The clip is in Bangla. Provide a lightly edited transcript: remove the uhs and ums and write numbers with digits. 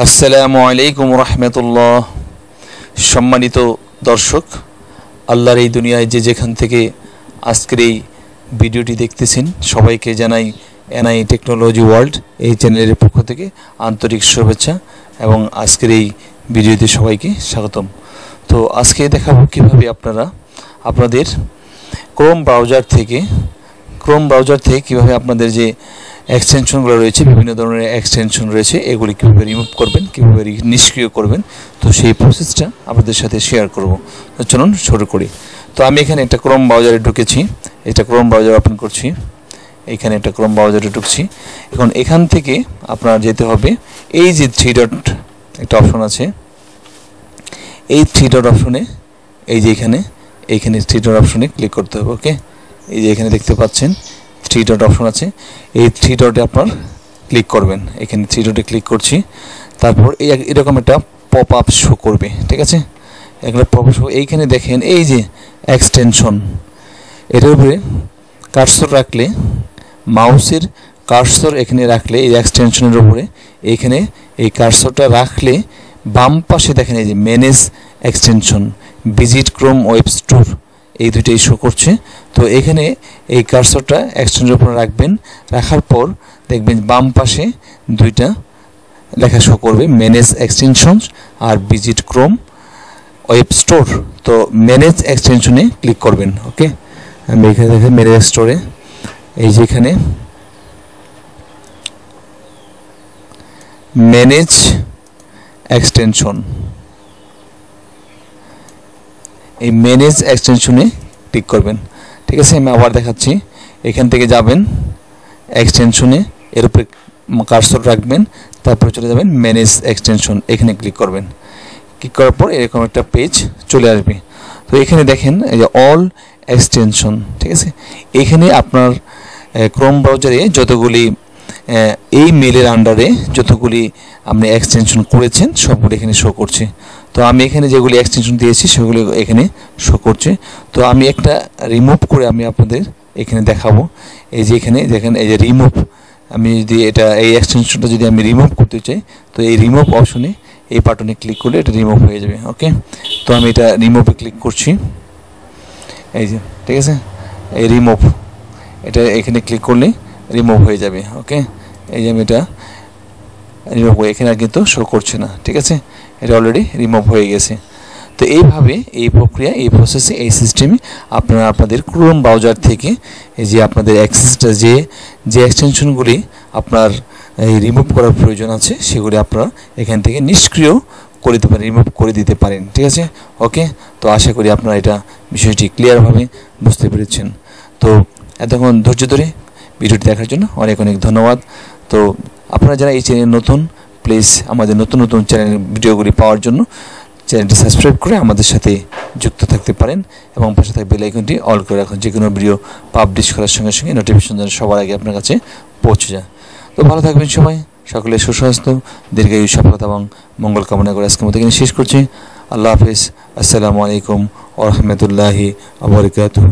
আসসালামু আলাইকুম রহমতুল্লাহ। সম্মানিত দর্শক, আল্লাহর এই দুনিয়ায় যে যেখান থেকে আজকের এই ভিডিওটি দেখতেছেন সবাইকে জানাই এনআই টেকনোলজি ওয়ার্ল্ড এই চ্যানেলের পক্ষ থেকে আন্তরিক শুভেচ্ছা এবং আজকের এই ভিডিওতে সবাইকে স্বাগতম। তো আজকে দেখাবো কীভাবে আপনারা আপনাদের ক্রোম ব্রাউজার থেকে কীভাবে আপনাদের যে এক্সটেনশনগুলো রয়েছে, বিভিন্ন ধরনের এক্সটেনশন রয়েছে, এগুলি কীভাবে রিমুভ করবেন, কীভাবে নিষ্ক্রিয় করবেন, তো সেই প্রসেসটা আপনাদের সাথে শেয়ার করব। তো চলুন শুরু করি। তো আমি এখানে একটা ক্রোম ব্রাউজারে ঢুকেছি, এটা ক্রোম ব্রাউজার ওপেন করছি, এখানে একটা ক্রোম ব্রাউজারে ঢুকছি। এখন এখান থেকে আপনার যেতে হবে এই যে 3 ডট একটা অপশন আছে, এই 3 ডট অপশনে এই যে এখানে 3 ডট অপশনে ক্লিক করতে হবে। ওকে, এই যে এখানে দেখতে পাচ্ছেন 3 ডট অপশন আছে, এই 3 ডটে আপনার ক্লিক করবেন। এখানে 3 ডটে ক্লিক করছি, তারপর এরকম একটা পপ আপ শো করবে, ঠিক আছে। এখানে পপ আপ শো, এইখানে দেখেন এই যে এক্সটেনশন, এটার উপরে কার্সর রাখলে, মাউসের কার্সর এখানে রাখলে এই এক্সটেনশনের উপরে এইখানে এই কার্সরটা রাখলে বাম পাশে দেখেন এই যে manage extension, visit Chrome web store, এই দুইটাই শো করছে। তো এখানে এই কার্সরটা এক্সটেনশনের উপরে রাখবেন, রাখার পর দেখবেন বাম পাশে দুইটা লেখা শো করবে, ম্যানেজ এক্সটেনশন আর ভিজিট ক্রোম ওয়েব স্টোর। তো ম্যানেজ এক্সটেনশনে ক্লিক করবেন। ওকে, আমি এখানে দেখেন ম্যানেজ স্টোরে এই যে এখানে ম্যানেজ এক্সটেনশন, এই ম্যানেজ এক্সটেনশনে ক্লিক করবেন, ঠিক আছে। আমি আবার দেখাচ্ছি, এখান থেকে যাবেন এক্সটেনশনে, এর উপরে কার্সর রাখবেন, তারপরে চলে যাবেন ম্যানেজ এক্সটেনশন, এখানে ক্লিক করবেন। ক্লিক করার পর এরকম একটা পেজ চলে আসবে। তো এখানে দেখেন এই যে অল এক্সটেনশন, ঠিক আছে। এখানে আপনার ক্রোম ব্রাউজারে যতগুলি এই মেলের আন্ডারে যতগুলি আপনি এক্সটেনশন করেছেন সবগুলো এখানে শো করছে। তো আমি এখানে যেগুলি এক্সটেনশন দিয়েছি সেগুলো এখানে শো করছে। তো আমি একটা রিমুভ করে আমি আপনাদের এখানে দেখাবো। এই যে এখানে দেখেন এই যে রিমুভ, আমি যদি এই এক্সটেনশনটা যদি আমি রিমুভ করতে চাই, তো এই রিমুভ অপশনে এই বাটনে ক্লিক করলে এটা রিমুভ হয়ে যাবে। ওকে, তো আমি এটা রিমুভে ক্লিক করছি, এই যে, ঠিক আছে। এই রিমুভ, এটা এখানে ক্লিক করলে রিমুভ হয়ে যাবে। ওকে, এই যে আমি এটা রিমুভ হয়ে এখানে কিন্তু শো করছে না, ঠিক আছে, এটা অলরেডি রিমুভ হয়ে গেছে। তো এইভাবে এই প্রক্রিয়া, এই প্রসেসে, এই সিস্টেমে আপনারা আপনাদের ক্রোম ব্রাউজার থেকে এই যে আপনাদের অ্যাক্সেসটা যে এক্সটেনশনগুলি আপনার এই রিমুভ করার প্রয়োজন আছে সেগুলি আপনারা এখান থেকে নিষ্ক্রিয় করে দিতে পারেন, রিমুভ করে দিতে পারেন, ঠিক আছে। ওকে, তো আশা করি আপনারা এটা বিষয়টি ক্লিয়ারভাবে বুঝতে পেরেছেন। তো এতক্ষণ ধৈর্য ধরে ভিডিওটি দেখার জন্য অনেক অনেক ধন্যবাদ। তো আপনারা যারা এই চ্যানেল নতুন, প্লিজ আমাদের নতুন নতুন চ্যানেল ভিডিওগুলি পাওয়ার জন্য চ্যানেলটি সাবস্ক্রাইব করে আমাদের সাথে যুক্ত থাকতে পারেন এবং পাশে থাকা বেল আইকনটি অল করে রাখুন, যে কোনো ভিডিও পাবলিশ করার সঙ্গে সঙ্গে নোটিফিকেশন যেন সবার আগে আপনার কাছে পৌঁছে যায়। তো ভালো থাকবেন সবাই, সকলের সুস্বাস্থ্য, দীর্ঘায়ু, সফলতা এবং মঙ্গল কামনা করে আজকের মতো এখানে শেষ করছি। আল্লাহ হাফিজ। আসসালামু আলাইকুম ওয়া রাহমাতুল্লাহি ওয়া বারাকাতুহু।